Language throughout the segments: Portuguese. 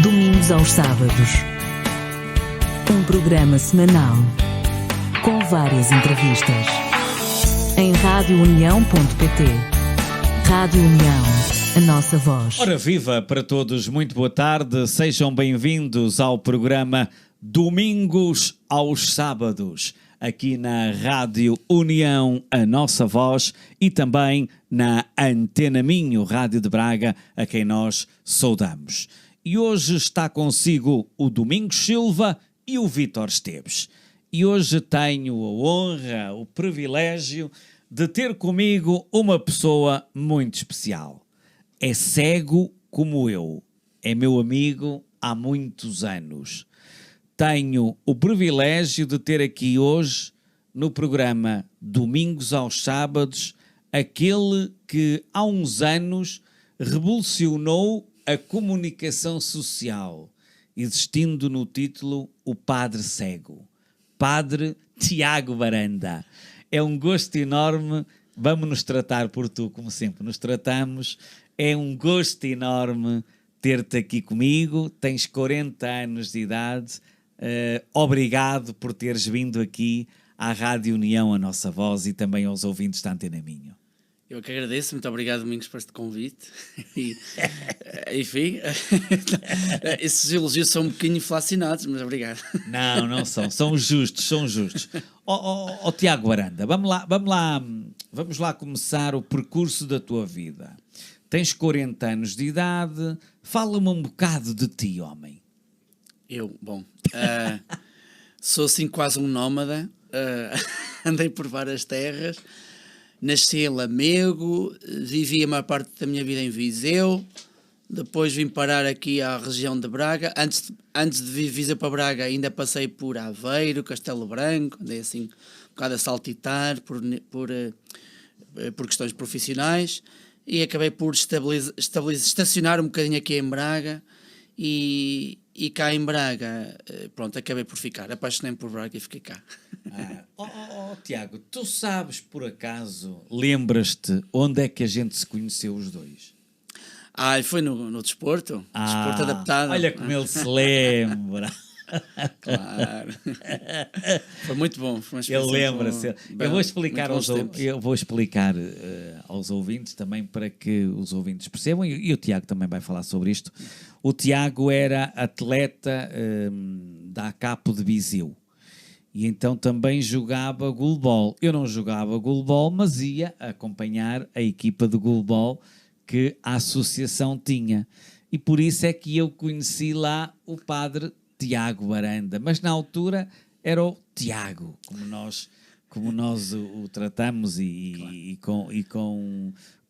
Domingos aos sábados. Um programa semanal com várias entrevistas. Em radiounião.pt. Rádio União, a nossa voz. Ora viva para todos, muito boa tarde. Sejam bem-vindos ao programa Domingos aos Sábados, aqui na Rádio União, a nossa voz, e também na Antena Minho, Rádio de Braga, a quem nós saudamos. E hoje está consigo o Domingos Silva e o Vítor Esteves. E hoje tenho a honra, o privilégio de ter comigo uma pessoa muito especial. É cego como eu, é meu amigo há muitos anos. Tenho o privilégio de ter aqui hoje, no programa Domingos aos Sábados, aquele que há uns anos revolucionou a comunicação social, existindo no título o Padre Cego, Padre Tiago Baranda. É um gosto enorme, vamos nos tratar por tu, como sempre nos tratamos, é um gosto enorme ter-te aqui comigo, tens 40 anos de idade. Obrigado por teres vindo aqui à Rádio União, a nossa voz, e também aos ouvintes da Antena Minho. Eu que agradeço, muito obrigado, Domingos, por este convite. Enfim, esses elogios são um bocadinho inflacionados, mas obrigado. Não são justos. Tiago Baranda, vamos lá começar o percurso da tua vida. Tens 40 anos de idade, fala-me um bocado de ti, homem. Sou assim quase um nómada, andei por várias terras, nasci em Lamego, vivi a maior parte da minha vida em Viseu, depois vim parar aqui à região de Braga. Antes de vir Viseu para Braga ainda passei por Aveiro, Castelo Branco, andei assim um bocado a saltitar por questões profissionais e acabei por estacionar um bocadinho aqui em Braga. E cá em Braga, pronto, acabei por ficar. Apaixonei-me por Braga e fiquei cá. Tiago, tu sabes, por acaso, lembras-te onde é que a gente se conheceu os dois? Foi no desporto. Desporto adaptado. Olha como ele se lembra. Claro. Foi muito bom. Foi uma Ele lembra-se. Eu vou explicar aos ouvintes também, para que os ouvintes percebam, e o Tiago também vai falar sobre isto. O Tiago era atleta da ACAP de Viseu e então também jogava goalball. Eu não jogava goalball, mas ia acompanhar a equipa de goalball que a associação tinha, e por isso é que eu conheci lá o padre Tiago Baranda, mas na altura era o Tiago, como nós o tratamos, e com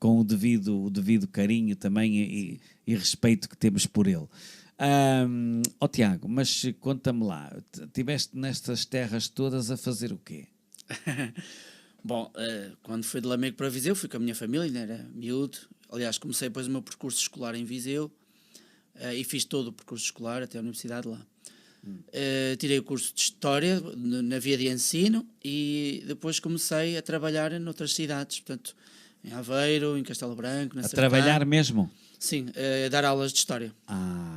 o devido carinho também e respeito que temos por ele. Tiago, mas conta-me lá, estiveste nestas terras todas a fazer o quê? Bom, quando fui de Lamego para Viseu, fui com a minha família, ainda era miúdo. Aliás, comecei depois o meu percurso escolar em Viseu e fiz todo o percurso escolar até a universidade lá. Tirei o curso de História na via de ensino e depois comecei a trabalhar noutras cidades, portanto, em Aveiro, em Castelo Branco, na Sertã. Trabalhar mesmo? Sim, a dar aulas de História.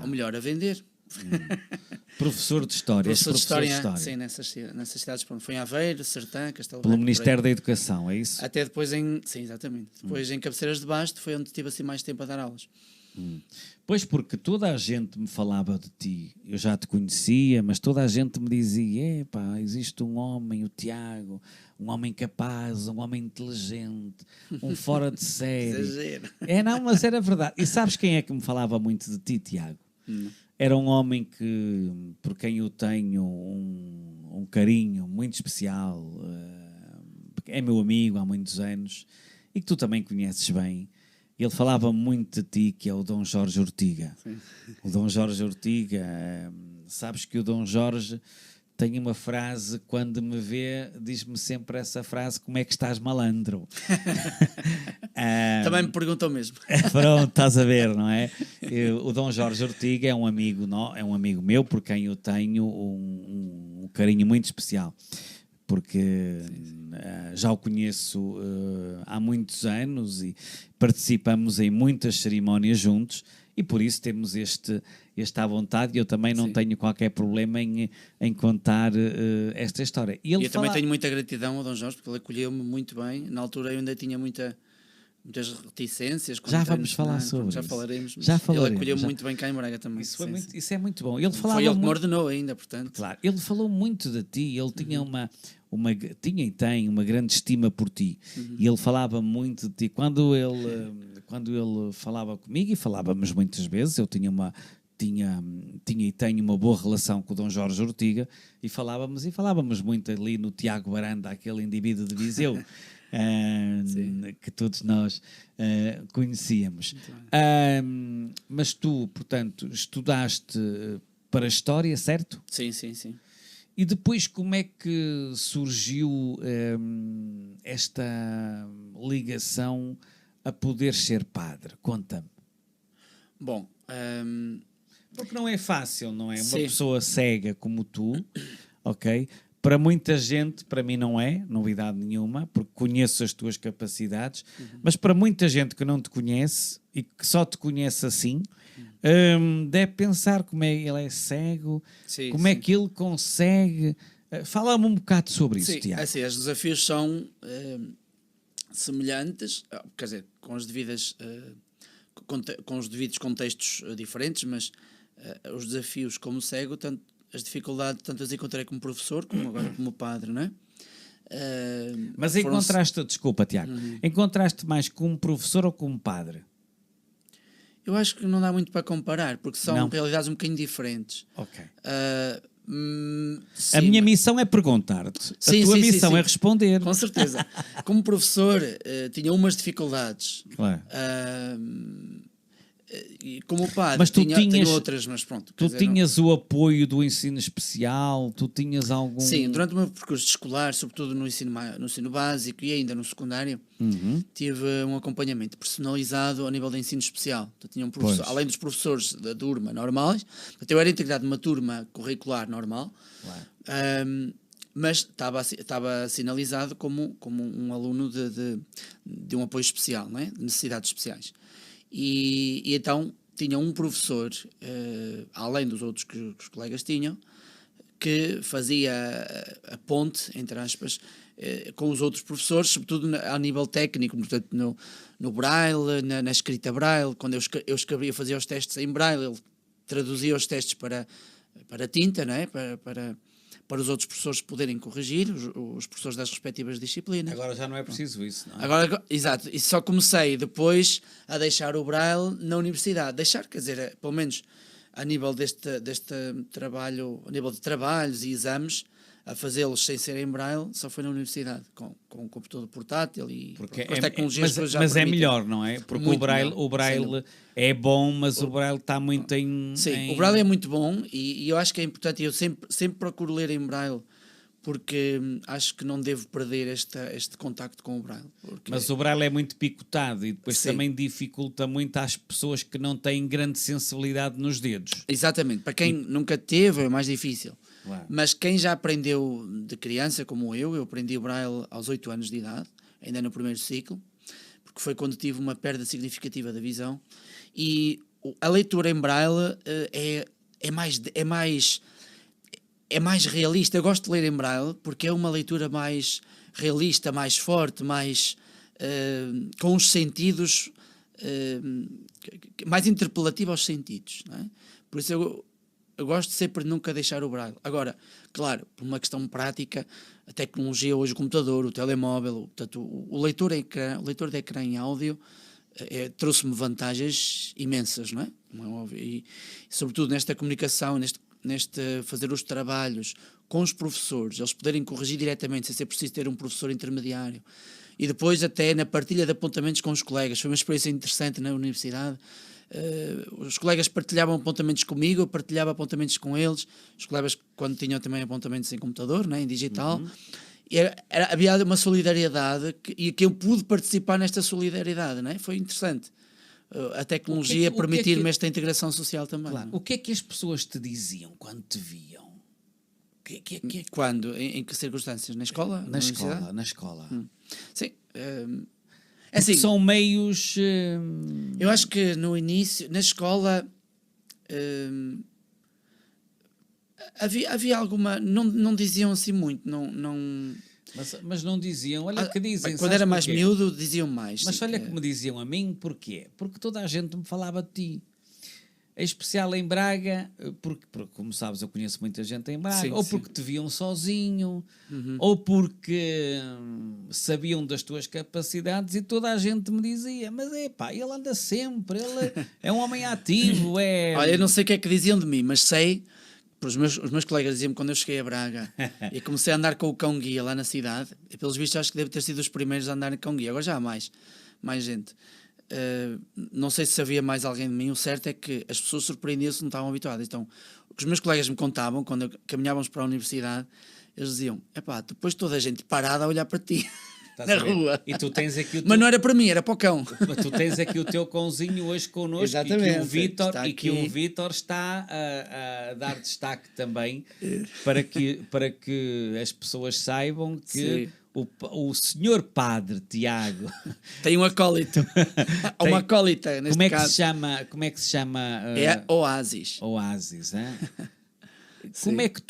Ou melhor, a vender. Professor de História. Professor de História. Sim, nessas cidades. Pronto, foi em Aveiro, Sertã, Castelo Branco. Pelo Ministério da Educação, é isso? Até depois Sim, exatamente. Depois em Cabeceiras de Basto foi onde tive assim mais tempo a dar aulas. Pois, porque toda a gente me falava de ti, eu já te conhecia, mas toda a gente me dizia: existe um homem, o Tiago, um homem capaz, um homem inteligente, um fora de série. Exagero. Mas era verdade. E sabes quem é que me falava muito de ti, Tiago? Era um homem por quem eu tenho um carinho muito especial, é meu amigo há muitos anos e que tu também conheces bem. Ele falava muito de ti, que é o Dom Jorge Ortiga. Sim. O Dom Jorge Ortiga, sabes que o Dom Jorge tem uma frase, quando me vê, diz-me sempre essa frase: como é que estás, malandro? Também me perguntou mesmo. Pronto, estás a ver, não é? O Dom Jorge Ortiga é um amigo meu, por quem eu tenho um carinho muito especial. Porque já o conheço há muitos anos e participamos em muitas cerimónias juntos, E por isso temos este à vontade, e eu também não tenho qualquer problema em contar esta história. E ele também tenho muita gratidão ao Dom Jorge, porque ele acolheu-me muito bem. Na altura eu ainda tinha muitas reticências. Já vamos falar sobre já isso. Falaremos. Já falaremos. Ele acolheu-me muito bem cá em Braga também. Isso é muito bom. Foi ele que me ordenou ainda, portanto. Claro, ele falou muito de ti, ele tinha tinha e tem uma grande estima por ti, e ele falava muito de ti. Quando ele falava comigo, e falávamos muitas vezes, eu tinha e tenho uma boa relação com o Dom Jorge Ortiga, e falávamos muito ali no Tiago Baranda, aquele indivíduo de Viseu, que todos nós conhecíamos. Mas tu, portanto, estudaste para a História, certo? Sim, sim, sim. E depois como é que surgiu esta ligação a poder ser padre? Conta-me. Bom... Porque não é fácil, não é? Uma Sim. pessoa cega como tu, ok? Para muita gente, para mim não é novidade nenhuma, porque conheço as tuas capacidades, mas para muita gente que não te conhece e que só te conhece assim, deve pensar como é ele é cego, como é que ele consegue... Fala-me um bocado sobre isso, Tiago. Assim, os desafios são semelhantes, quer dizer, com os devidos contextos diferentes, mas os desafios como cego, as dificuldades tanto as encontrei como professor, como agora como padre, não é? Mas encontraste, desculpa, Tiago, encontraste mais como professor ou como padre? Eu acho que não dá muito para comparar, porque são realidades um bocadinho diferentes. Ok. Sim, a minha missão é perguntar-te. A tua missão é responder. Com certeza. Como professor, tinha umas dificuldades. Claro. E como padre, mas tinha outras, mas pronto. Tu tinhas o apoio do ensino especial? Tu tinhas algum... Sim, durante o meu percurso escolar, sobretudo no ensino básico e ainda no secundário, tive um acompanhamento personalizado a nível de ensino especial. Então, tinha um professor, além dos professores da turma normais, eu era integrado numa turma curricular normal, mas estava sinalizado como um aluno de um apoio especial, não é? De necessidades especiais. E então tinha um professor, além dos outros que os colegas tinham, que fazia a ponte, entre aspas, com os outros professores, sobretudo a nível técnico, portanto no braille, na escrita braille. Quando eu escrevia, fazia os testes em braille, ele traduzia os testes para tinta, não é? Para os outros professores poderem corrigir, os professores das respectivas disciplinas. Agora já não é preciso isso, não é? Agora, exato, e só comecei depois a deixar o braille na universidade. Deixar, quer dizer, pelo menos a nível deste trabalho, a nível de trabalhos e exames, a fazê-los sem ser em braille, só foi na universidade, com um computador portátil e com as tecnologias que já mas permitem. é melhor, não é? Porque o braille é bom, mas o braille está muito em... Sim, o braille é muito bom e eu acho que é importante, eu sempre procuro ler em braille, porque acho que não devo perder este contacto com o braille. Mas o braille é muito picotado e depois também dificulta muito às pessoas que não têm grande sensibilidade nos dedos. Exatamente, para quem nunca teve é mais difícil. Claro. Mas quem já aprendeu de criança, como eu aprendi o braille aos 8 anos de idade, ainda no primeiro ciclo, porque foi quando tive uma perda significativa da visão, e a leitura em braille é mais realista. Eu gosto de ler em braille porque é uma leitura mais realista, mais forte, mais com os sentidos, mais interpelativa aos sentidos, não é? Por isso eu gosto sempre de nunca deixar o braille. Agora, claro, por uma questão prática, a tecnologia hoje, o computador, o telemóvel, portanto, o leitor de ecrã em áudio trouxe-me vantagens imensas, não é? Não é óbvio. E sobretudo nesta comunicação, neste fazer os trabalhos com os professores, eles poderem corrigir diretamente, sem ser preciso ter um professor intermediário. E depois até na partilha de apontamentos com os colegas. Foi uma experiência interessante na universidade. Os colegas partilhavam apontamentos comigo, eu partilhava apontamentos com eles. Os colegas, quando tinham também apontamentos em computador, né, em digital, e havia uma solidariedade e que eu pude participar nesta solidariedade, né? Foi interessante. A tecnologia permitir-me esta integração social também. Claro. O que é que as pessoas te diziam quando te viam? Quando? Em que circunstâncias? Na escola? Na escola. Sim. assim, são meios... eu acho que no início, na escola, havia alguma... Não diziam assim muito, não... Mas não diziam, olha que dizem. Quando era mais miúdo, diziam mais. Mas olha que me diziam a mim, porquê? Porque toda a gente me falava de ti. Em especial em Braga, porque como sabes, eu conheço muita gente em Braga, sim, ou sim. porque te viam sozinho, ou porque sabiam das tuas capacidades e toda a gente me dizia, mas ele anda sempre, ele é um homem ativo. Olha, eu não sei o que é que diziam de mim, mas sei... Os meus colegas diziam-me quando eu cheguei a Braga e comecei a andar com o cão-guia lá na cidade, e pelos vistos acho que deve ter sido os primeiros a andar com guia, agora já há mais gente. Não sei se havia mais alguém de mim, o certo é que as pessoas surpreendiam-se, não estavam habituadas. Então, o que os meus colegas me contavam, quando caminhávamos para a universidade, eles diziam, depois toda a gente parada a olhar para ti. Na rua. E tu tens aqui o teu... Mas não era para mim, era para o cão. Mas tu tens aqui o teu cãozinho hoje connosco. Exatamente. E que o Vítor está a dar destaque também para que as pessoas saibam que o senhor padre Tiago tem um acólito. Uma acólita, neste caso. Como é que se chama? É Oásis. Oásis, hein? Como é que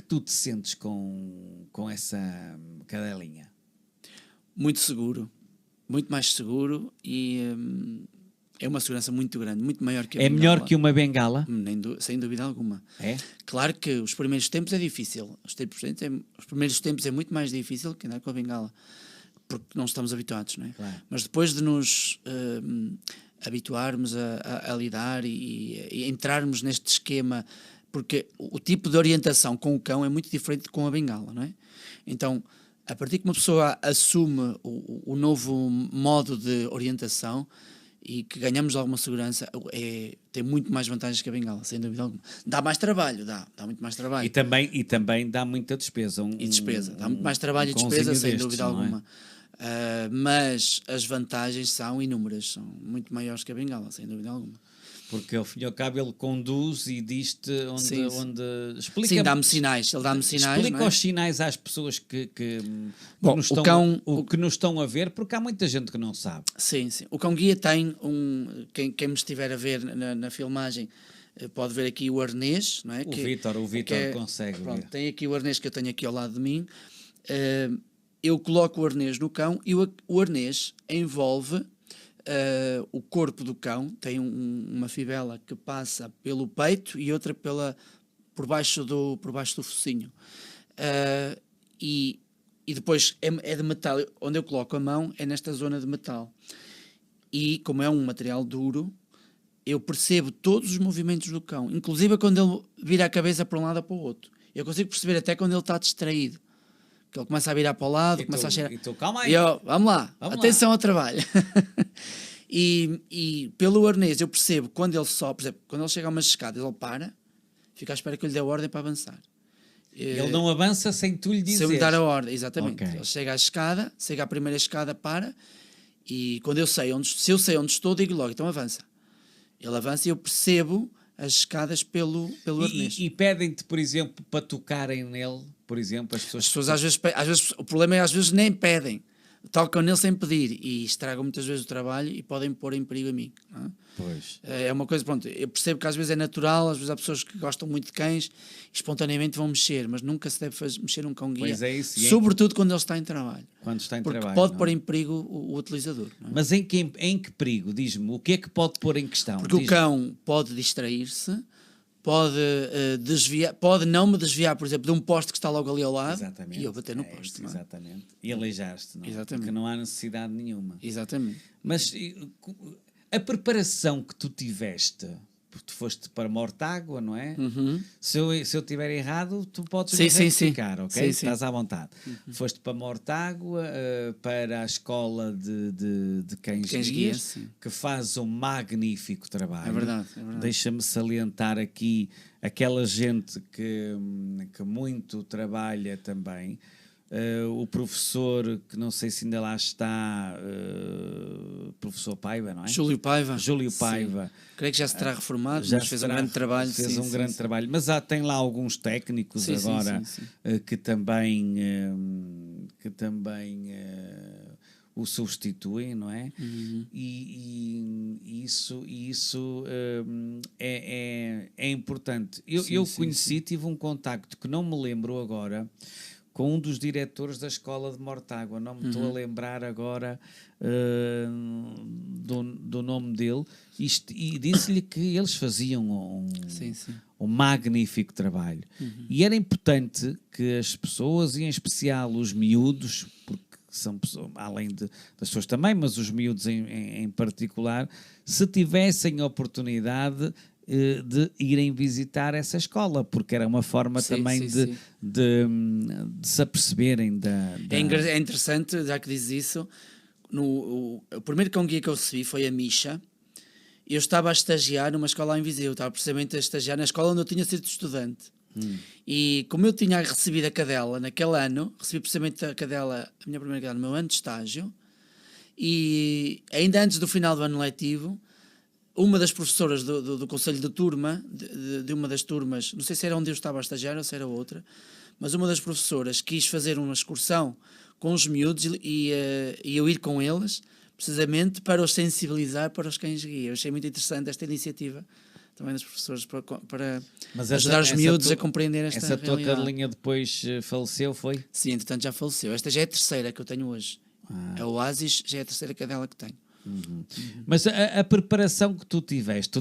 tu te sentes com essa cadelinha? Muito seguro, muito mais seguro, e é uma segurança muito grande, muito maior que a bengala. É melhor que uma bengala? Sem dúvida alguma. É? Claro que os primeiros tempos é difícil. Os primeiros tempos é muito mais difícil que andar com a bengala, porque não estamos habituados, não é? Claro. Mas depois de nos habituarmos a lidar e entrarmos neste esquema, porque o tipo de orientação com o cão é muito diferente de com a bengala, não é? Então, a partir que uma pessoa assume o novo modo de orientação e que ganhamos alguma segurança, tem muito mais vantagens que a bengala, sem dúvida alguma. Dá mais trabalho, dá muito mais trabalho. E também dá muita despesa. Dá muito mais trabalho e despesa, sem dúvida alguma. Mas as vantagens são inúmeras, são muito maiores que a bengala, sem dúvida alguma. Porque ao fim e ao cabo ele conduz e diz-te onde explica. Sim, dá-me sinais. Ele dá-me sinais. Explica não é? os sinais às pessoas que Bom, que nos estão a ver, porque há muita gente que não sabe. Sim. O cão-guia tem quem me estiver a ver na filmagem pode ver aqui o arnês, não é? O Vítor consegue ver. Tem aqui o arnês que eu tenho aqui ao lado de mim. Eu coloco o arnês no cão e o arnês envolve o corpo do cão. Tem uma fivela que passa pelo peito e outra por baixo do focinho. E depois é de metal. Onde eu coloco a mão é nesta zona de metal. E como é um material duro, eu percebo todos os movimentos do cão, inclusive quando ele vira a cabeça para um lado ou para o outro. Eu consigo perceber até quando ele está distraído. Que ele começa a virar para o lado, começa a cheirar. E tu, calma aí. E eu, vamos lá, atenção ao trabalho. E pelo arnês eu percebo quando ele sobe, por exemplo, quando ele chega a umas escadas, ele para, fica à espera que eu lhe dê a ordem para avançar. Ele não avança sem tu lhe dizer. Se eu lhe dar a ordem, exatamente. Okay. Ele chega à escada, chega à primeira escada, para, e quando se eu sei onde estou, digo logo, então avança. Ele avança e eu percebo as escadas pelo arnês. E pedem-te, por exemplo, para tocarem nele, por exemplo, as pessoas às vezes, o problema é às vezes nem pedem, tocam nele sem pedir e estragam muitas vezes o trabalho e podem pôr em perigo a mim. Não é? Pois. É uma coisa, pronto, eu percebo que às vezes é natural, às vezes há pessoas que gostam muito de cães e espontaneamente vão mexer, mas nunca se deve mexer um cão-guia, Pois é isso, sobretudo quando ele está em trabalho. Quando está em porque trabalho, pode pôr em perigo o utilizador. Não é? Mas em que perigo? Diz-me, o que é que pode pôr em questão? Porque o cão pode distrair-se, pode desviar, pode não me desviar, por exemplo, de um poste que está logo ali ao lado. Exatamente. E eu bater no poste. Isso, exatamente. E aleijar-te, não é? Exatamente. Porque não há necessidade nenhuma. Exatamente. Mas a preparação que tu tiveste, tu foste para Mortágua, não é? Uhum. Se eu estiver errado, tu podes sim, retificar, ok? Sim. Estás à vontade. Foste para Mortágua, para a escola de cães guias, que faz um magnífico trabalho. É verdade. Deixa-me salientar aqui aquela gente que muito trabalha também. O professor, que não sei se ainda lá está, professor Paiva, não é? Júlio Paiva. Sim. Creio que já se terá reformado, mas fez um grande trabalho. Fez um grande trabalho. Mas tem lá alguns técnicos agora que também o substituem, não é? E isso é importante. Eu conheci, tive um contacto que não me lembro agora, com um dos diretores da escola de Mortágua, não me estou a lembrar agora do nome dele, e disse-lhe que eles faziam um magnífico trabalho. E era importante que as pessoas, e em especial os miúdos, porque são pessoas, além das pessoas também, mas os miúdos em particular, se tivessem a oportunidade de irem visitar essa escola, porque era uma forma também de se aperceberem da... É interessante, já que dizes isso, o primeiro cão guia que eu recebi foi a Misha. Eu estava a estagiar numa escola em Viseu, estava precisamente a estagiar na escola onde eu tinha sido estudante. E como eu tinha recebido a cadela naquele ano, recebi precisamente a minha primeira cadela no meu ano de estágio, e ainda antes do final do ano letivo, uma das professoras do conselho de turma, de uma das turmas, não sei se era onde eu estava a estagiar ou se era outra, mas uma das professoras quis fazer uma excursão com os miúdos e eu ir com eles, precisamente para os sensibilizar para os cães guia. Eu achei muito interessante esta iniciativa também das professoras para ajudar os miúdos a compreender esta realidade. Essa tua cadelinha depois faleceu, foi? Sim, entretanto já faleceu. Esta já é a terceira que eu tenho hoje. A Oasis já é a terceira cadela que tenho. Mas a preparação que tu tiveste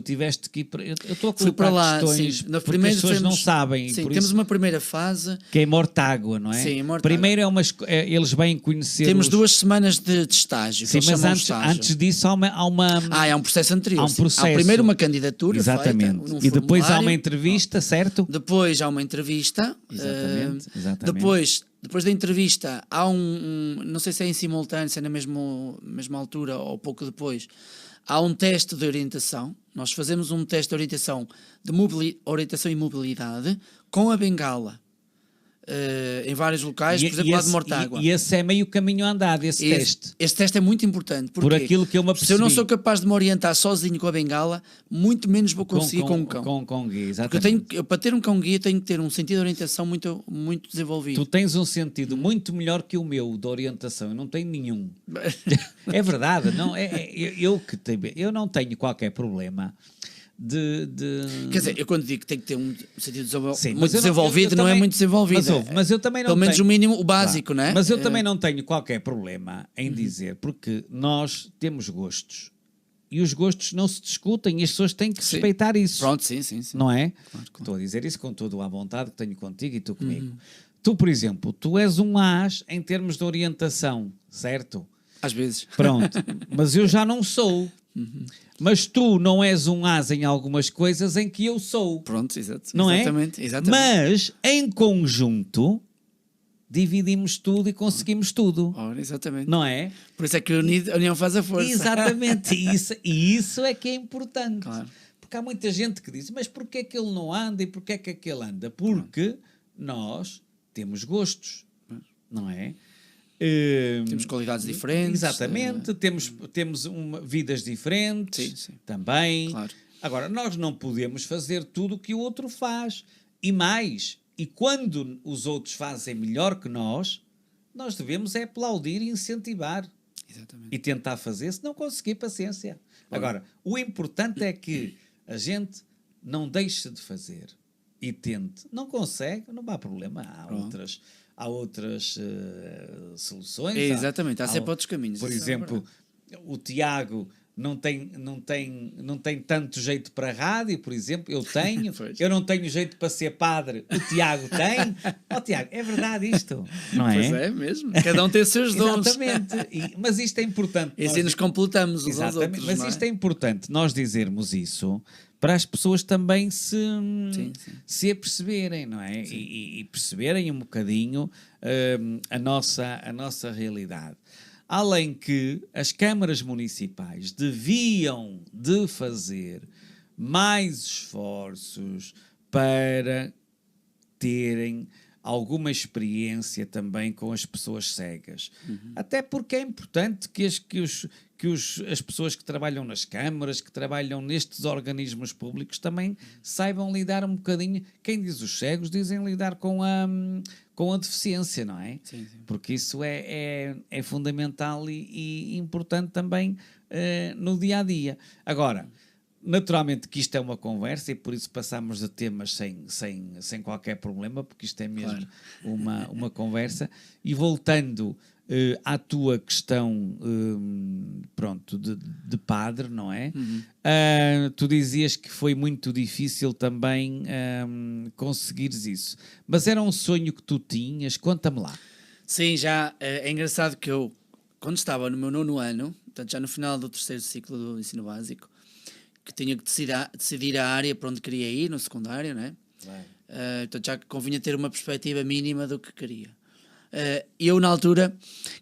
que ir para... Eu estou a Fui para colocar lá, questões, sim. porque as pessoas não sabem. Sim, por temos isso, uma primeira fase. que é Mortágua, não é? Sim, Mortágua. Primeiro eles vêm conhecer... Temos 2 semanas de estágio. Sim, mas antes disso há uma... é um processo anterior. Há um processo. Há primeiro uma candidatura Exatamente. feita, E depois há uma entrevista, certo? Depois há uma entrevista. Exatamente. Depois da entrevista há não sei se é em simultâneo, se é na mesma altura ou pouco depois, há um teste de orientação. Nós fazemos um teste de orientação orientação e mobilidade com a bengala. Em vários locais, por exemplo, lá de Mortágua. E esse é meio caminho andado, esse teste. Este teste é muito importante. Por aquilo que eu me apercebi. Se eu não sou capaz de me orientar sozinho com a bengala, muito menos vou conseguir com um cão. Com guia, exatamente. Porque para ter um cão guia, tenho que ter um sentido de orientação muito, muito desenvolvido. Tu tens um sentido muito melhor que o meu de orientação. Eu não tenho nenhum. É verdade. Não, eu não tenho qualquer problema Quer dizer, eu quando digo que tem que ter um sentido Sim, muito desenvolvido, não é muito desenvolvido. Mas eu também não pelo menos tenho, o mínimo, o básico, claro, não é? Mas eu também não tenho qualquer problema em dizer, porque nós temos gostos. E os gostos não se discutem e as pessoas têm que respeitar isso. Pronto, sim. Não é? Claro. Estou a dizer isso com toda a vontade que tenho contigo e tu comigo. Tu, por exemplo, tu és um as em termos de orientação, certo? Às vezes. Pronto. Mas eu já não sou. Mas tu não és um as em algumas coisas em que eu sou. Pronto, exato. Não exatamente, é? Exatamente. Mas, em conjunto, dividimos tudo e conseguimos tudo. Ora, exatamente. Não é? Por isso é que a união faz a força. Exatamente. E isso é que é importante. Claro. Porque há muita gente que diz, mas porquê é que ele não anda e porquê é que aquele anda? Porque nós temos gostos. Não é? Temos qualidades diferentes. Exatamente, temos vidas diferentes sim. também. Claro. Agora, nós não podemos fazer tudo o que o outro faz. E mais, e quando os outros fazem melhor que nós devemos é aplaudir e incentivar. Exatamente. E tentar fazer, se não conseguir, paciência. Agora, o importante é que a gente não deixe de fazer e tente. Não consegue, não há problema. Há outras soluções. Exatamente, há sempre outros caminhos. Por exemplo, o Tiago não tem tanto jeito para rádio, por exemplo, eu tenho. Eu não tenho jeito para ser padre, o Tiago tem. Tiago, é verdade isto, não é? Pois é mesmo, cada um tem os seus dons. Exatamente, mas isto é importante. E assim nos completamos uns aos outros. Mas isto é importante, nós dizermos isso para as pessoas também se aperceberem, não é? E perceberem um bocadinho a nossa realidade. Além que as câmaras municipais deviam de fazer mais esforços para terem alguma experiência também com as pessoas cegas. Até porque é importante que as pessoas que trabalham nas câmaras, que trabalham nestes organismos públicos, também saibam lidar um bocadinho. Quem diz os cegos, dizem lidar com a deficiência, não é? Sim, sim. Porque isso é fundamental e importante também no dia a dia. Agora, naturalmente que isto é uma conversa e por isso passamos de temas sem qualquer problema, porque isto é mesmo uma conversa. E voltando à tua questão pronto, de padre, não é? Tu dizias que foi muito difícil também conseguires isso. Mas era um sonho que tu tinhas? Conta-me lá. Sim, já é engraçado que eu, quando estava no meu 9º ano, portanto já no final do 3º ciclo do ensino básico, que tinha que decidir a área para onde queria ir, no secundário, né? Portanto já convinha ter uma perspectiva mínima do que queria. Eu, na altura,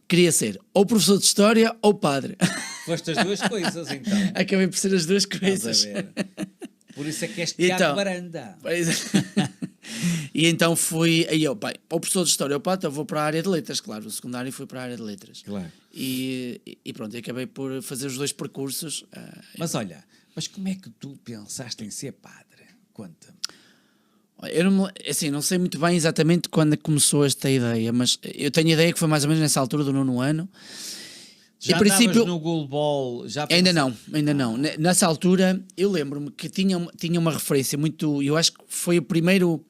queria ser ou professor de História ou padre. Foste as duas coisas, então. Acabei por ser as duas coisas. Estás a ver? Por isso é que és Tiago Baranda. E então fui, aí eu, bem, ou professor de História ou padre, eu vou para a área de Letras, claro. O secundário fui para a área de Letras. Claro. E pronto, acabei por fazer os dois percursos. Mas olha, como é que tu pensaste em ser padre? Conta-me. Eu não sei muito bem exatamente quando começou esta ideia, mas eu tenho a ideia que foi mais ou menos nessa altura do 9º ano. Já estavas no goalball? Ainda não. Nessa altura, eu lembro-me que tinha uma referência muito... Eu acho que foi o primeiro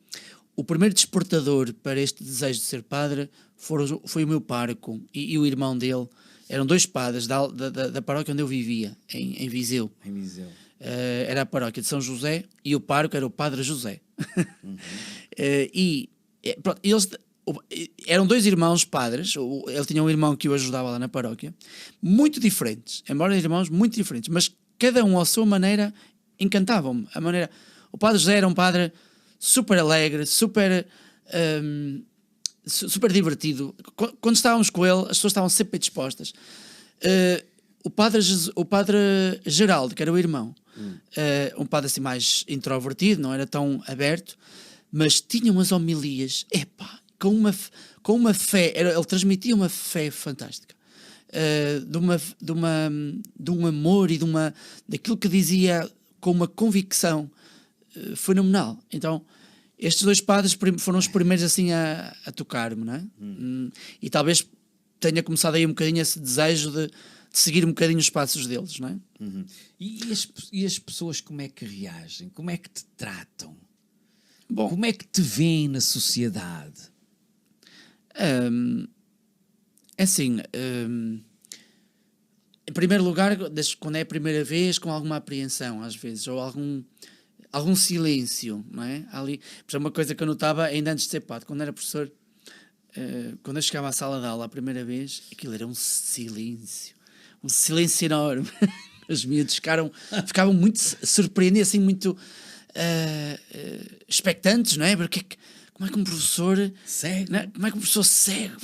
despertador para este desejo de ser padre foi o meu pároco e o irmão dele. Eram dois padres da paróquia onde eu vivia, em Viseu. Em Viseu. Era a paróquia de São José e o pároco era o Padre José. Pronto, eles eram dois irmãos padres. Ele tinha um irmão que o ajudava lá na paróquia, muito diferentes, embora irmãos muito diferentes, mas cada um à sua maneira encantavam-me. O Padre José era um padre super alegre, super divertido. Quando estávamos com ele, as pessoas estavam sempre dispostas. O padre Geraldo, que era o irmão, um padre assim mais introvertido, não era tão aberto, mas tinha umas homilias, com uma fé, ele transmitia uma fé fantástica, de um amor e daquilo que dizia com uma convicção fenomenal. Então, estes dois padres foram os primeiros assim a tocar-me, não é? E talvez tenha começado aí um bocadinho esse desejo de seguir um bocadinho os passos deles, não é? E as pessoas como é que reagem? Como é que te tratam? Bom, como é que te veem na sociedade? Assim, em primeiro lugar, quando é a primeira vez, com alguma apreensão às vezes, ou algum silêncio, não é? Ali, por exemplo, uma coisa que eu notava ainda antes de ser padre, quando era professor, quando eu chegava à sala de aula a primeira vez, aquilo era um silêncio enorme. Os miúdos ficavam muito surpreendidos, assim, muito expectantes, não é? Porque como é que um professor cego, é? Como é que um professor cego,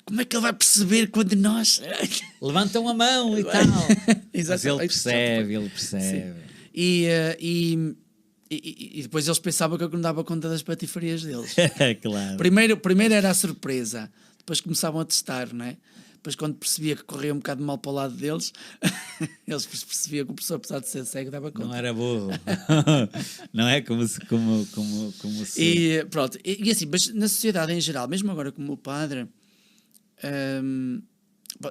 como é que ele vai perceber quando nós levantam a mão e tal? Mas ele percebe. Sim. E depois eles pensavam que eu não dava conta das patifarias deles. Claro. Primeiro era a surpresa, depois começavam a testar, não é? Depois, quando percebia que corria um bocado mal para o lado deles, eles percebiam que o professor, apesar de ser cego, dava conta. Não era burro. Não é como se... E pronto, e assim, mas na sociedade em geral, mesmo agora como padre,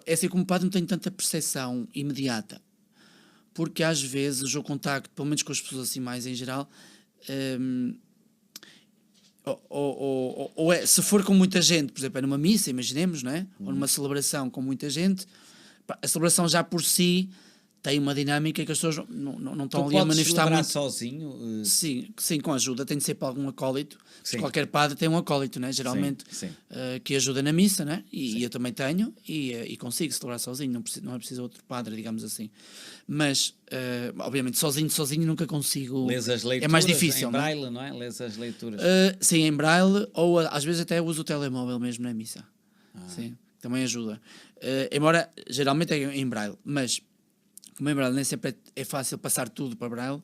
é assim, como padre não tenho tanta percepção imediata, porque às vezes o contacto, pelo menos com as pessoas assim mais em geral, se for com muita gente, por exemplo, é numa missa, imaginemos, não é? Ou numa celebração com muita gente, a celebração já por si tem uma dinâmica que as pessoas não estão ali a manifestar muito. Sozinho? Sim, com ajuda, tem de ser para algum acólito. Qualquer padre tem um acólito, né? Geralmente, que ajuda na missa, né? E eu também tenho, e consigo celebrar sozinho, não é preciso outro padre, digamos assim. Mas, obviamente, sozinho nunca consigo. Lês as leituras, é mais difícil, em braille, não é? Lês as leituras. Sim, em braille, ou às vezes até uso o telemóvel mesmo na missa. Sim, também ajuda. Embora, geralmente é em braille, mas como em braille nem sempre é fácil passar tudo para braille,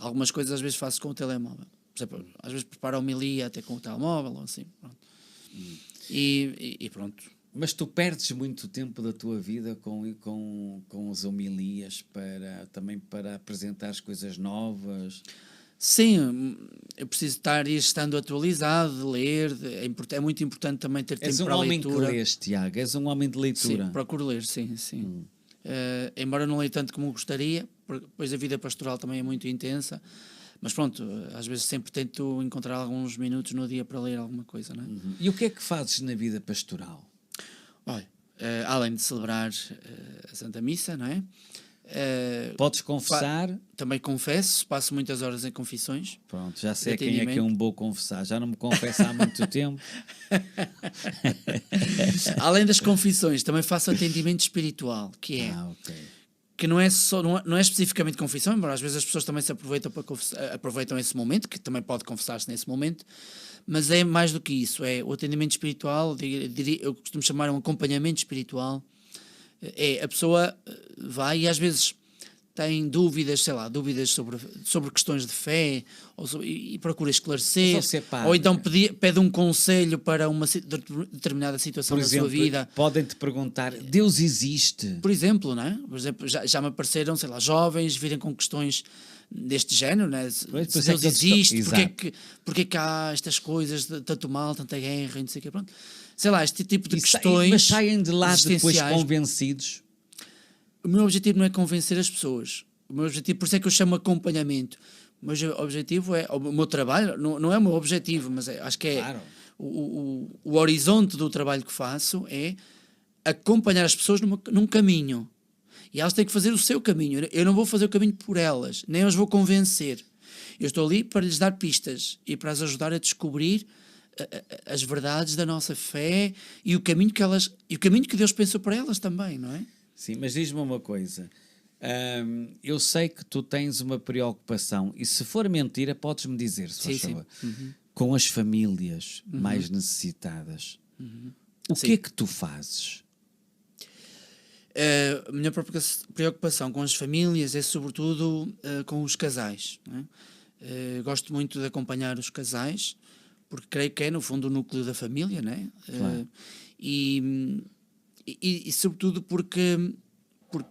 algumas coisas às vezes faço com o telemóvel. por exemplo, às vezes preparo a homilia até com o telemóvel ou assim. Pronto. E pronto. Mas tu perdes muito tempo da tua vida com as homilias também para apresentar as coisas novas? Sim, eu preciso estando atualizado, de ler, é muito importante também ter tempo para a leitura. És um homem que lês, Tiago, és um homem de leitura. Sim, procuro ler, sim. Embora não leia tanto como gostaria, pois a vida pastoral também é muito intensa, mas pronto, às vezes sempre tento encontrar alguns minutos no dia para ler alguma coisa, não é? E o que é que fazes na vida pastoral? Olha, além de celebrar a Santa Missa, não é? Podes confessar? Também confesso, passo muitas horas em confissões. Pronto, já sei quem é que é um bom confessar, já não me confesso há muito tempo. Além das confissões, também faço atendimento espiritual, que é... que não é especificamente confissão, embora às vezes as pessoas também se aproveitam aproveitam esse momento, que também pode confessar-se nesse momento, mas é mais do que isso, é o atendimento espiritual, eu costumo chamar um acompanhamento espiritual. A pessoa vai e às vezes tem dúvidas, dúvidas sobre questões de fé e procura esclarecer, ou então pede um conselho para uma determinada situação da sua vida. Podem-te perguntar, Deus existe? Por exemplo, não é? Por exemplo, já me apareceram, jovens virem com questões deste género, né? Se Deus existe, porque é que há estas coisas, tanto mal, tanta guerra, e não sei o quê, pronto. Este tipo de questões. Mas saem de lá depois convencidos? O meu objetivo não é convencer as pessoas. O meu objetivo, por isso é que eu chamo acompanhamento. O meu objetivo o meu trabalho, não é o meu objetivo, mas acho que é claro. O horizonte do trabalho que faço é acompanhar as pessoas num caminho. E elas têm que fazer o seu caminho. Eu não vou fazer o caminho por elas, nem as vou convencer. Eu estou ali para lhes dar pistas e para as ajudar a descobrir as verdades da nossa fé e o caminho que Deus pensou para elas também, não é? Sim, mas diz-me uma coisa. Eu sei que tu tens uma preocupação, e se for mentira, podes-me dizer, se faz favor, com as famílias mais necessitadas. O que é que tu fazes? A minha própria preocupação com as famílias é sobretudo com os casais, não é? Gosto muito de acompanhar os casais, porque creio que é no fundo o núcleo da família, não é? Claro. E sobretudo porque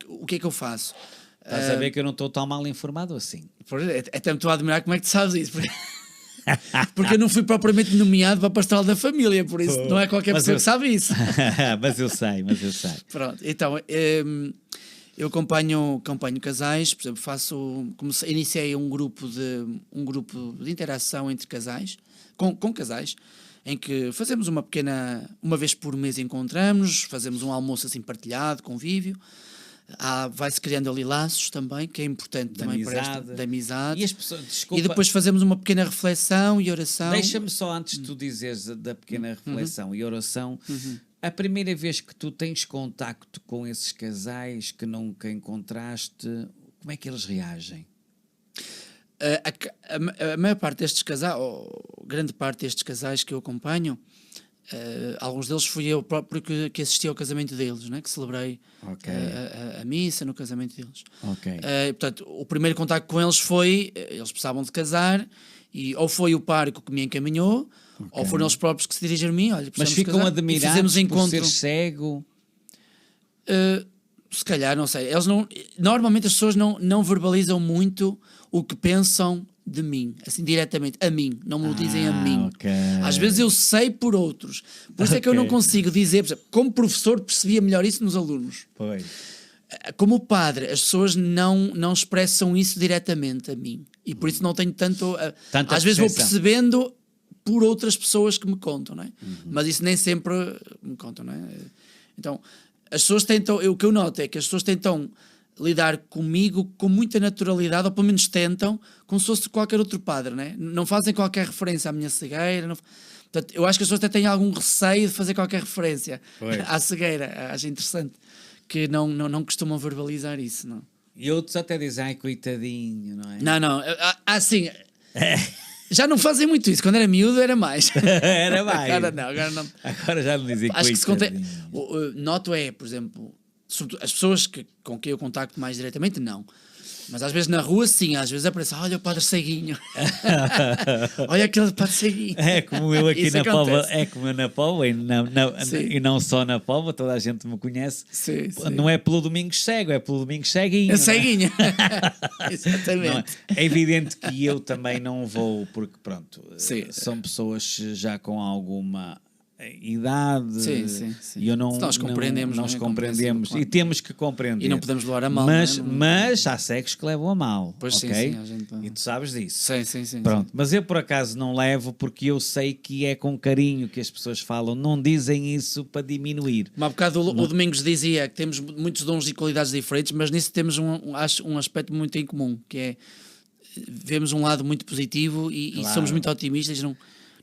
o que é que eu faço? Estás a ver que eu não estou tão mal informado assim. Até me estou a admirar como é que tu sabes isso. Porque eu não fui propriamente nomeado para a pastoral da família, por isso não é qualquer pessoa que sabe isso. Mas eu sei. Pronto, então eu acompanho casais, por exemplo, iniciei um grupo de interação entre casais, com casais, em que fazemos uma vez por mês encontramos, fazemos um almoço assim partilhado, convívio. Vai-se criando ali laços também, que é importante também da amizade. E as pessoas, desculpa, e depois fazemos uma pequena reflexão e oração. Deixa-me só, antes de tu dizeres da pequena reflexão e oração, a primeira vez que tu tens contacto com esses casais que nunca encontraste, como é que eles reagem? A maior parte destes casais, ou grande parte destes casais que eu acompanho, alguns deles fui eu próprio que assisti ao casamento deles, né? Que celebrei a missa no casamento deles. Portanto, o primeiro contacto com eles foi, eles precisavam de casar, e ou foi o pároco que me encaminhou, ou foram eles próprios que se dirigiram a mim. Olha, mas ficam admirados por ser cego? Se calhar, não sei. Normalmente as pessoas não verbalizam muito o que pensam de mim, assim diretamente, a mim, não me o dizem a mim. Às vezes eu sei por outros, por isso é que eu não consigo dizer, por exemplo, como professor percebia melhor isso nos alunos. Pois. Como padre, as pessoas não expressam isso diretamente a mim, e por isso não tenho às vezes vou percebendo por outras pessoas que me contam, não é? Mas isso nem sempre me contam, não é? Então, as pessoas tentam, o que eu noto é que as pessoas tentam lidar comigo com muita naturalidade, ou pelo menos tentam, como se fosse qualquer outro padre, né? Não fazem qualquer referência à minha cegueira. Portanto, eu acho que as pessoas até têm algum receio de fazer qualquer referência à cegueira. Acho interessante que não costumam verbalizar isso, não? E outros até dizem, ai, coitadinho, não é? Não. Assim, já não fazem muito isso. Quando era miúdo era mais. Era mais. Agora não. Agora já não dizem acho coitadinho. Noto por exemplo, as pessoas com quem eu contacto mais diretamente, não. Mas às vezes na rua, sim, às vezes aparece, olha o Padre Ceguinho. Olha aquele Padre Ceguinho. É como eu aqui Isso na Póvoa, acontece. é como eu na Póvoa Sim. e não só na Póvoa, toda a gente me conhece. Sim, sim. Não é pelo Domingos Cego, é pelo Domingos Ceguinho. É não é? Ceguinho. Não é? Exatamente. É evidente que eu também não vou, porque pronto, Sim. são pessoas já com alguma idade Sim, sim, sim. e eu não Nós compreendemos, nós não é? compreendemos Compreensível, e temos que compreender E não podemos levar a mal, mas, não é? Não- mas há cegos que levam a mal, Pois sim, ok? sim, a gente- E tu sabes disso. Sim, sim, sim. Pronto, mas eu por acaso não levo porque eu sei que é com carinho que as pessoas falam, não dizem isso para diminuir. Mas há bocado o Domingos dizia que temos muitos dons e qualidades diferentes, mas nisso temos acho, um aspecto muito em comum, que é vemos um lado muito positivo e Claro. somos muito otimistas, não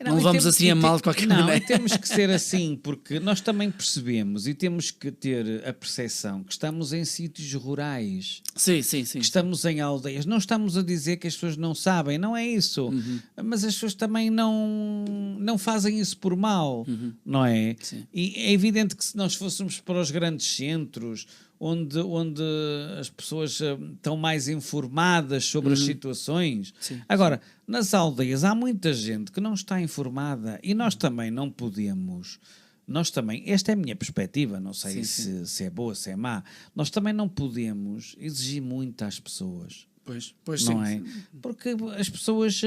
Não, e levamos temos- assim a mal de qualquer não, maneira. e temos que ser assim, porque nós também percebemos e temos que ter a percepção que estamos em sítios rurais, Sim, sim, sim. que estamos em aldeias. Não estamos a dizer que as pessoas não sabem, não é isso. Uhum. Mas as pessoas também não fazem isso por mal, não é? Sim. E é evidente que se nós fôssemos para os grandes centros, onde as pessoas estão mais informadas sobre as situações. Sim. Agora, nas aldeias há muita gente que não está informada e nós também não podemos. Nós também, esta é a minha perspectiva, não sei Sim, se é boa, se é má. Nós também não podemos exigir muito às pessoas, Pois não sim. é? Porque as pessoas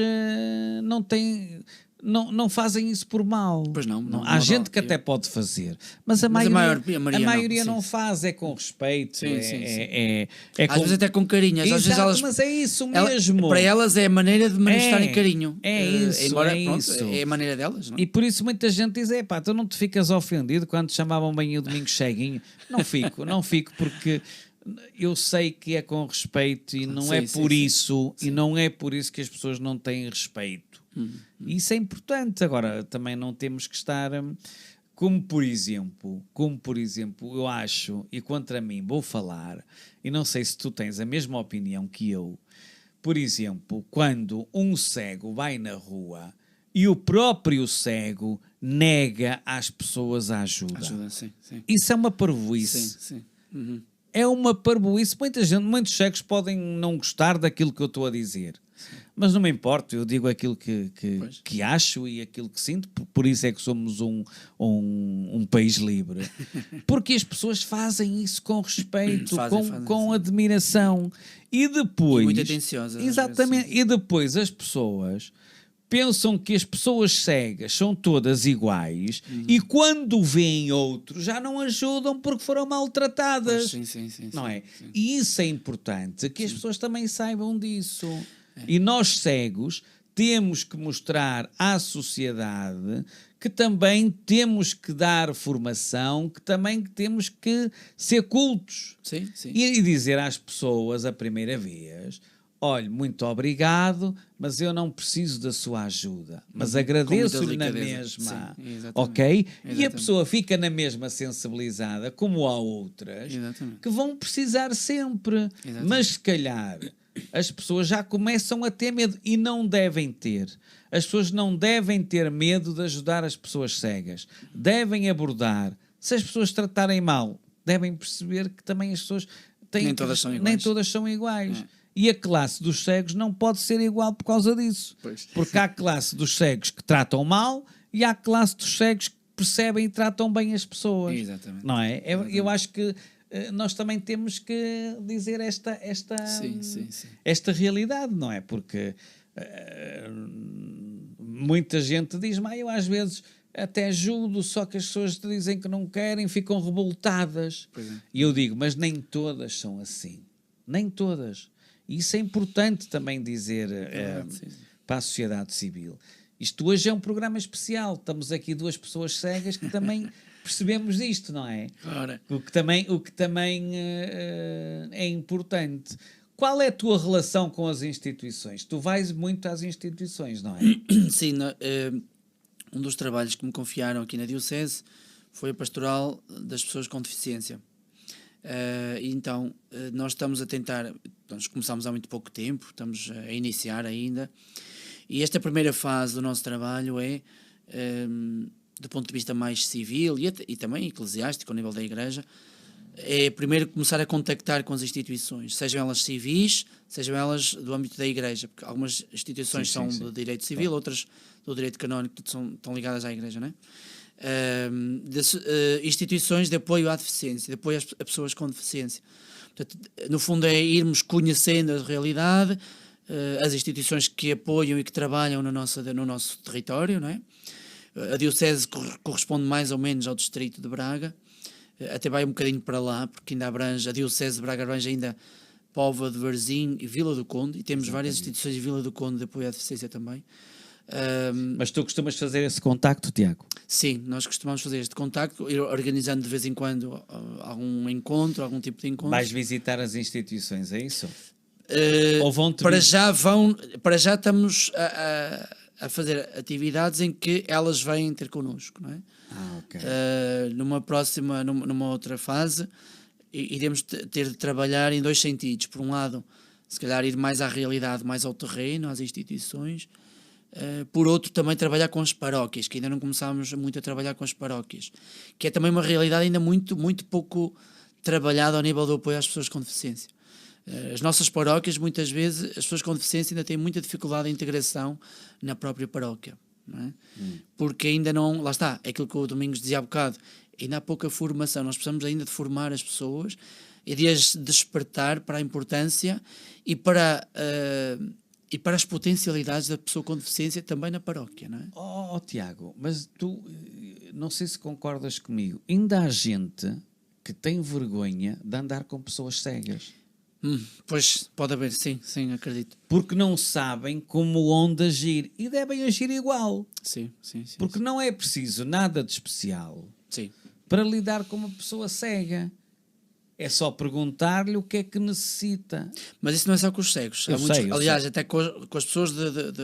não têm. Não fazem isso por mal. Pois não, Há não gente dá. que até pode fazer, mas a Mas a maioria, maioria não, não sim. faz, é com respeito. Sim, sim, sim. É Às com... vezes até com carinho. Às vezes Exato, elas, mas é isso mesmo. para elas é a maneira de manifestarem É, carinho. é isso, Embora, é pronto, isso. é a maneira delas, não é? E por isso muita gente diz, pá, tu não te ficas ofendido quando te chamavam bem o Domingos Ceguinho. Não fico porque eu sei que é com respeito e não Sim, é sim, por sim. isso, e não é por isso que as pessoas não têm respeito. Isso é importante. Agora, também não temos que estar... Como por exemplo, eu acho, e contra mim vou falar, e não sei se tu tens a mesma opinião que eu, por exemplo, quando um cego vai na rua e o próprio cego nega às pessoas a ajuda. Ajuda, sim, sim. Isso é uma parvoíce. Sim, sim. Uhum. É uma parvoíce. Muitos cegos podem não gostar daquilo que eu estou a dizer. Mas não me importa, eu digo aquilo que acho e aquilo que sinto, por isso é que somos um país livre. Porque as pessoas fazem isso com respeito, Fazem, com sim. admiração. E depois... E muito atenciosas, às Exatamente. vezes, E depois as pessoas pensam que as pessoas cegas são todas iguais e quando veem outros já não ajudam porque foram maltratadas. Pois, sim, Não sim, é? sim. E isso é importante, que as pessoas também saibam disso. E nós cegos temos que mostrar à sociedade que também temos que dar formação, que também temos que ser cultos. Sim, sim. E dizer às pessoas a primeira vez: olha, muito obrigado, mas eu não preciso da sua ajuda, mas agradeço-lhe na delicadeza. mesma, Sim, exatamente. ok? E a Exatamente. pessoa fica na mesma sensibilizada, como há outras, Exatamente. que vão precisar sempre, Exatamente. mas se calhar as pessoas já começam a ter medo e não devem ter. As pessoas não devem ter medo de ajudar as pessoas cegas, devem abordar. Se as pessoas tratarem mal, devem perceber que também as pessoas têm Nem todas são iguais. Nem todas são iguais. E a classe dos cegos não pode ser igual por causa disso. Pois. Porque há a classe dos cegos que tratam mal e há a classe dos cegos que percebem e tratam bem as pessoas. Exatamente. Não é? Eu acho que nós também temos que dizer esta Sim, sim, sim. esta realidade, não é? Porque muita gente diz, mas eu às vezes até ajudo, só que as pessoas te dizem que não querem, ficam revoltadas. Pois é. E eu digo, mas nem todas são assim. Nem todas. E isso é importante também dizer verdade, sim. para a sociedade civil. Isto hoje é um programa especial. Estamos aqui duas pessoas cegas que também percebemos isto, não é? Ora, O que também é importante. Qual é a tua relação com as instituições? Tu vais muito às instituições, não é? sim, um dos trabalhos que me confiaram aqui na Diocese foi a pastoral das pessoas com deficiência. E então, nós estamos a tentar, nós começámos há muito pouco tempo, estamos a iniciar ainda, e esta primeira fase do nosso trabalho é, do ponto de vista mais civil e também eclesiástico, ao nível da Igreja, é primeiro começar a contactar com as instituições, sejam elas civis, sejam elas do âmbito da Igreja, porque algumas instituições são do direito civil, outras do direito canónico, estão ligadas à Igreja, não é? Instituições de apoio à deficiência, de apoio a pessoas com deficiência. Portanto, no fundo é irmos conhecendo a realidade, as instituições que apoiam e que trabalham no nosso território, não é? A Diocese corresponde mais ou menos ao Distrito de Braga, até vai um bocadinho para lá, porque ainda abrange, a Diocese de Braga abrange ainda Póvoa de Varzim e Vila do Conde, e temos várias instituições de Vila do Conde de apoio à deficiência também. Mas tu costumas fazer esse contacto, Tiago? Sim, nós costumamos fazer este contacto, ir organizando de vez em quando algum encontro, algum tipo de encontro. Vais visitar as instituições, é isso? Ou vão-te para já estamos a fazer atividades em que elas vêm ter connosco, não é? Ok. Numa outra fase, iremos ter de trabalhar em dois sentidos. Por um lado, se calhar ir mais à realidade, mais ao terreno, às instituições. Por outro, também trabalhar com as paróquias, que ainda não começámos muito a trabalhar com as paróquias, que é também uma realidade ainda muito, muito pouco trabalhada ao nível do apoio às pessoas com deficiência. As nossas paróquias, muitas vezes, as pessoas com deficiência ainda têm muita dificuldade de integração na própria paróquia, não é? Porque ainda não, lá está, é aquilo que o Domingos dizia há bocado, ainda há pouca formação, nós precisamos ainda de formar as pessoas e de as despertar para a importância e para as potencialidades da pessoa com deficiência também na paróquia, não é? Tiago, mas tu, não sei se concordas comigo, ainda há gente que tem vergonha de andar com pessoas cegas. Pois, pode haver, sim, acredito. Porque não sabem como onde agir e devem agir igual. Sim. Porque não é preciso nada de especial para lidar com uma pessoa cega. É só perguntar-lhe o que é que necessita. Mas isso não é só com os cegos. Aliás, até com as pessoas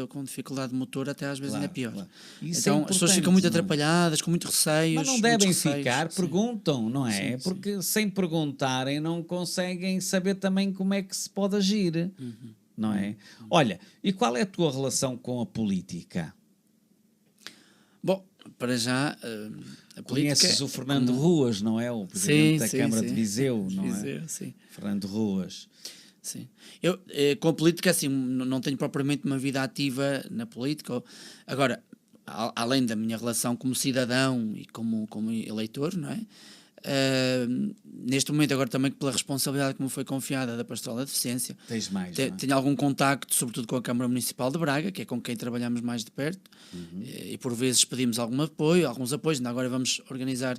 com dificuldade motora, até às vezes ainda é pior. Claro. Então as pessoas ficam muito atrapalhadas, com muitos receios. Mas não devem ficar, sim. perguntam, não é? Porque sem perguntarem não conseguem saber também como é que se pode agir. Não é? Olha, e qual é a tua relação com a política? Bom, para já, a política... Conheces o Fernando Ruas, não é? O presidente da Câmara de Viseu, não é? Sim. Fernando Ruas. Sim. Eu, com a política, assim, não tenho propriamente uma vida ativa na política. Agora, além da minha relação como cidadão e como eleitor, não é? Neste momento, agora também pela responsabilidade que me foi confiada da Pastoral da Deficiência, tens mais, tenho algum contacto, sobretudo com a Câmara Municipal de Braga, que é com quem trabalhamos mais de perto, e por vezes pedimos alguns apoios. Ainda agora vamos organizar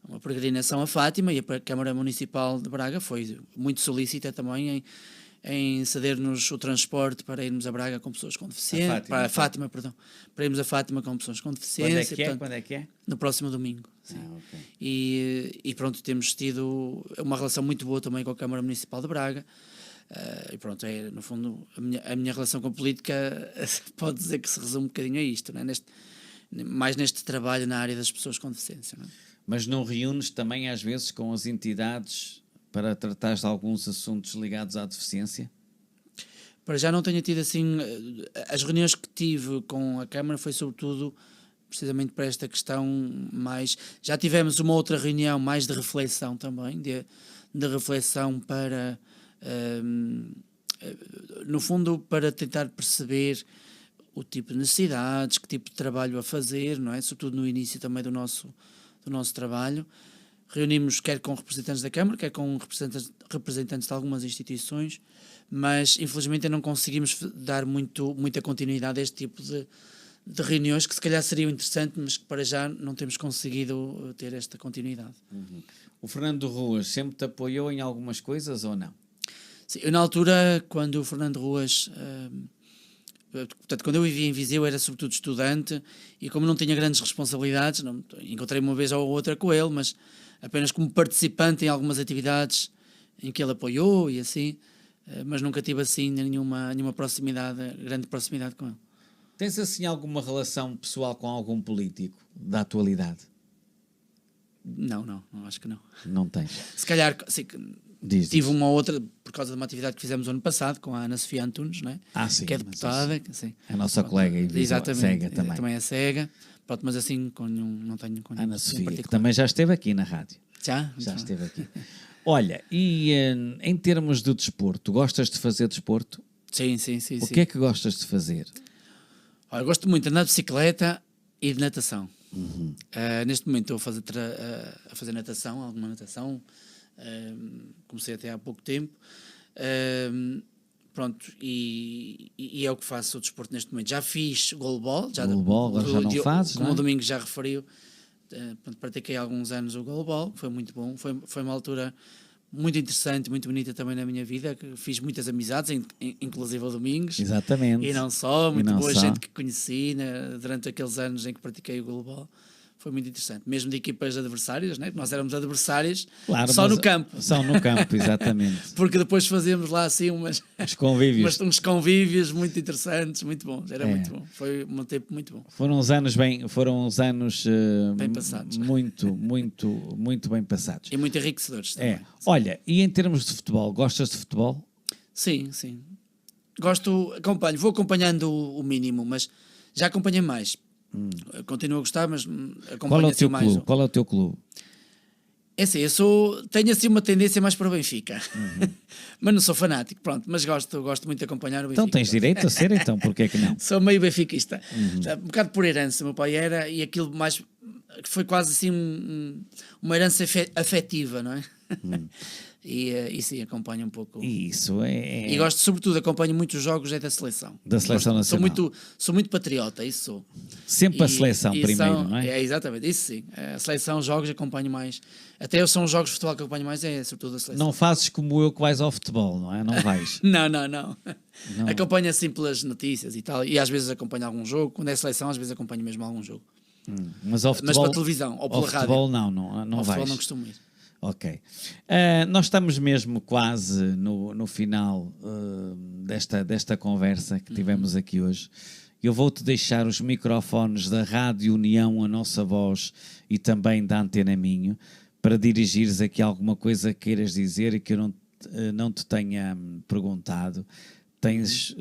uma peregrinação a Fátima, e a Câmara Municipal de Braga foi muito solícita também em ceder-nos o transporte para irmos a Braga com pessoas com deficiência. Para irmos a Fátima com pessoas com deficiência. Quando é que é? No próximo domingo. Sim. Okay. E pronto, temos tido uma relação muito boa também com a Câmara Municipal de Braga. E pronto, no fundo, a minha relação com a política pode dizer que se resume um bocadinho a isto, não é? Mais neste trabalho na área das pessoas com deficiência. Não é? Mas não reúnes também às vezes com as entidades para tratar de alguns assuntos ligados à deficiência? Para já não tenho tido assim... As reuniões que tive com a Câmara foi sobretudo precisamente para esta questão mais... Já tivemos uma outra reunião mais de reflexão também, de reflexão para... no fundo, para tentar perceber o tipo de necessidades, que tipo de trabalho a fazer, não é? Sobretudo no início também do nosso trabalho. Reunimos quer com representantes da Câmara, quer com representantes de algumas instituições, mas infelizmente não conseguimos dar muita continuidade a este tipo de reuniões, que se calhar seriam interessantes, mas que para já não temos conseguido ter esta continuidade. O Fernando Ruas sempre te apoiou em algumas coisas ou não? Sim, eu na altura, quando o Fernando Ruas... Portanto, quando eu vivia em Viseu era sobretudo estudante e como não tinha grandes responsabilidades, encontrei-me uma vez ou outra com ele, mas apenas como participante em algumas atividades em que ele apoiou e assim, mas nunca tive assim nenhuma grande proximidade com ele. Tens assim alguma relação pessoal com algum político da atualidade? Não, acho que não. Não tens? Se calhar... Sim, tive uma outra, por causa de uma atividade que fizemos ano passado com a Ana Sofia Antunes, não é? Sim, que é deputada. Sim. A nossa colega e cega também. Também é cega. Pronto, mas assim não tenho com Ana Sofia, que também já esteve aqui na rádio. Já esteve aqui. Olha, e em termos de desporto, gostas de fazer desporto? Sim. O que é que gostas de fazer? Olha, eu gosto muito de andar de bicicleta e de natação. Neste momento estou a fazer natação, alguma natação. Comecei até há pouco tempo. Pronto, e é o que faço o desporto neste momento. Já fiz goalball, Agora já não fazes, como não é? o Domingos já referiu. Pratiquei há alguns anos o goalball, foi muito bom. Foi uma altura muito interessante, muito bonita também na minha vida, que fiz muitas amizades, inclusive ao Domingos. Exatamente. E não só, muito não boa só. gente que conheci durante aqueles anos em que pratiquei o goalball. Foi muito interessante, mesmo de equipas adversárias, né? Nós éramos adversários, Claro, só mas no campo. Só no campo, exatamente. Porque depois fazíamos lá assim Os convívios. uns convívios muito interessantes, muito bons, era muito bom. Foi um tempo muito bom. Foram uns anos bem passados. Muito bem passados. E muito enriquecedores também. Olha, e em termos de futebol, gostas de futebol? Sim. Vou acompanhando o mínimo, mas já acompanhei mais. Continuo a gostar, mas acompanho assim mais. Qual é o teu clube? É assim, tenho assim uma tendência mais para o Benfica, mas não sou fanático, pronto, mas gosto muito de acompanhar o Benfica. Então tens direito a ser, então, porque é que não? Sou meio benfiquista, um bocado por herança, o meu pai era, e aquilo mais, que foi quase assim uma herança afetiva, não é? E sim, acompanho um pouco. Isso é... E gosto, sobretudo, acompanho muitos jogos da seleção. Da seleção nacional. Sou muito patriota, isso sou. Sempre a seleção primeiro, não é? Exatamente, isso sim. A seleção, jogos, acompanho mais. Até são os jogos de futebol que acompanho mais, sobretudo a seleção. Não fazes como eu que vais ao futebol, não é? Não vais. Não. Acompanho assim pelas notícias e tal, e às vezes acompanho algum jogo. Quando é seleção, às vezes acompanho mesmo algum jogo. Mas ao futebol... Mas para televisão, ou pela rádio. Futebol não ao vais. Futebol não costumo ir. Ok. Nós estamos mesmo quase no final desta conversa que tivemos aqui hoje. Eu vou-te deixar os microfones da Rádio União, a nossa voz, e também da Antena Minho, para dirigires aqui alguma coisa que queiras dizer e que eu não te tenha perguntado. Tens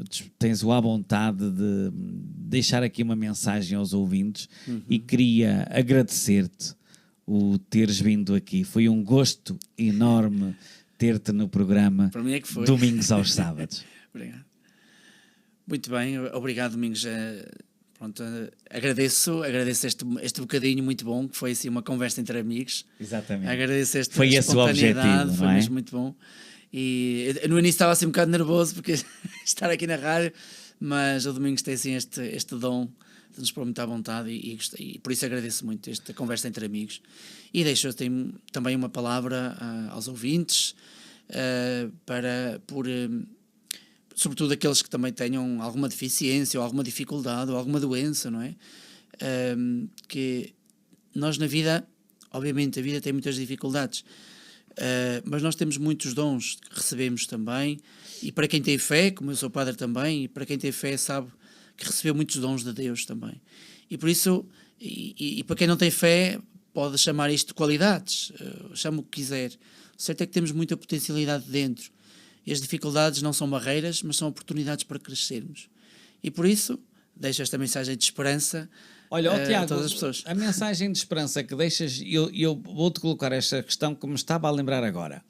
o à vontade de deixar aqui uma mensagem aos ouvintes e queria agradecer-te o teres vindo aqui. Foi um gosto enorme ter-te no programa. Para mim é que foi. Domingos aos sábados. Obrigado. Muito bem, obrigado, Domingos. Pronto, agradeço este bocadinho muito bom, que foi assim uma conversa entre amigos. Exatamente. Agradeço esta foi esse o objetivo, foi mesmo muito bom. E no início estava assim um bocado nervoso porque estar aqui na rádio, mas o Domingos tem assim este dom de nos pôr muito à vontade e por isso agradeço muito esta conversa entre amigos. E deixo também uma palavra aos ouvintes, sobretudo aqueles que também tenham alguma deficiência ou alguma dificuldade ou alguma doença, não é? Que nós na vida, obviamente a vida tem muitas dificuldades, mas nós temos muitos dons que recebemos também, e para quem tem fé, como eu sou padre também, e para quem tem fé sabe que recebeu muitos dons de Deus também. E por isso, e para quem não tem fé, pode chamar isto de qualidades, chama o que quiser. O certo é que temos muita potencialidade dentro. E as dificuldades não são barreiras, mas são oportunidades para crescermos. E por isso, deixo esta mensagem de esperança. Olha, Tiago, a todas as pessoas. A mensagem de esperança que deixas, eu vou-te colocar esta questão que me estava a lembrar agora.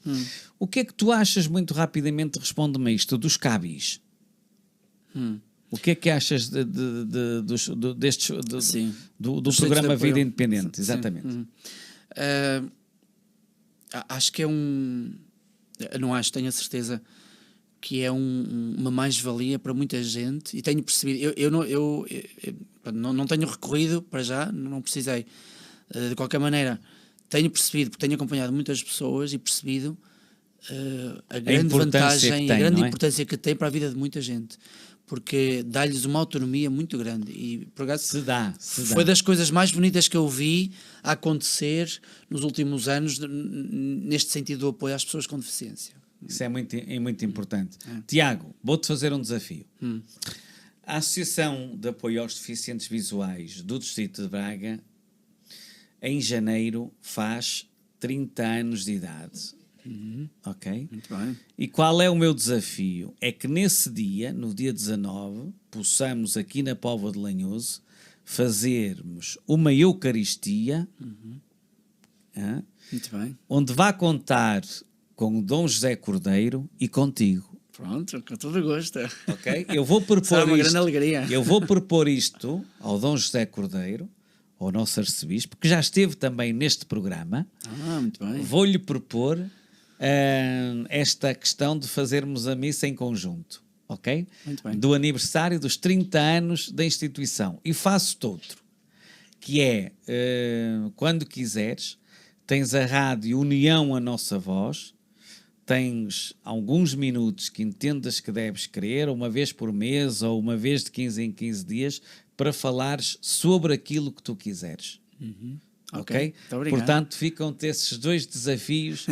O que é que tu achas, muito rapidamente, responde-me isto, dos cabis? O que é que achas do programa Vida Independente? Exatamente. Acho que é não acho, tenho a certeza que é uma mais-valia para muita gente, e tenho percebido, eu não tenho recorrido para já, não precisei, de qualquer maneira tenho percebido, porque tenho acompanhado muitas pessoas e percebido a grande vantagem, a grande importância que tem para a vida de muita gente, porque dá-lhes uma autonomia muito grande e por acaso foi das coisas mais bonitas que eu vi a acontecer nos últimos anos neste sentido do apoio às pessoas com deficiência. Isso é muito importante. Tiago, vou-te fazer um desafio. A Associação de Apoio aos Deficientes Visuais do Distrito de Braga, em janeiro, faz 30 anos de idade. Ok? Muito bem. E qual é o meu desafio? É que nesse dia, no dia 19, possamos aqui na Póvoa de Lanhoso fazermos uma Eucaristia Muito bem. onde vai contar com o Dom José Cordeiro e contigo. Pronto, com todo o gosto. Ok? Eu vou propor Será uma isto, grande alegria. eu vou propor isto ao Dom José Cordeiro, ao nosso arcebispo, que já esteve também neste programa. Muito bem. Vou-lhe propor esta questão de fazermos a missa em conjunto, ok? Muito bem. Do aniversário dos 30 anos da instituição. E faço-te outro, que é, quando quiseres, tens a rádio União a Nossa Voz, tens alguns minutos que entendas que deves querer, uma vez por mês ou uma vez de 15 em 15 dias, para falares sobre aquilo que tu quiseres. Ok? Muito obrigado. Portanto, ficam-te esses dois desafios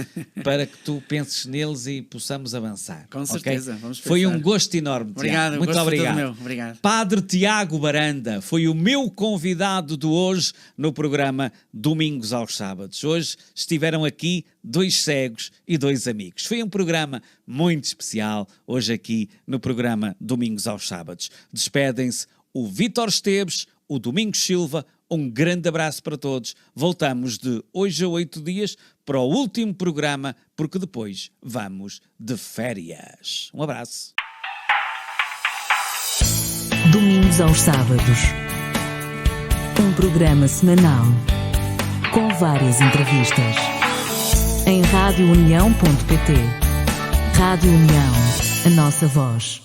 para que tu penses neles e possamos avançar. Com ok? certeza, vamos Foi pensar. um gosto enorme, Obrigado, Tiago. Muito gosto foi todo obrigado. meu. Obrigado. Padre Tiago Baranda foi o meu convidado de hoje no programa Domingos aos Sábados. Hoje estiveram aqui 2 cegos e 2 amigos. Foi um programa muito especial hoje aqui no programa Domingos aos Sábados. Despedem-se o Vítor Esteves, o Domingos Silva. Um grande abraço para todos. Voltamos de hoje a 8 dias para o último programa, porque depois vamos de férias. Um abraço. Domingos aos Sábados. Um programa semanal com várias entrevistas. Em radiounião.pt. Rádio União, a nossa voz.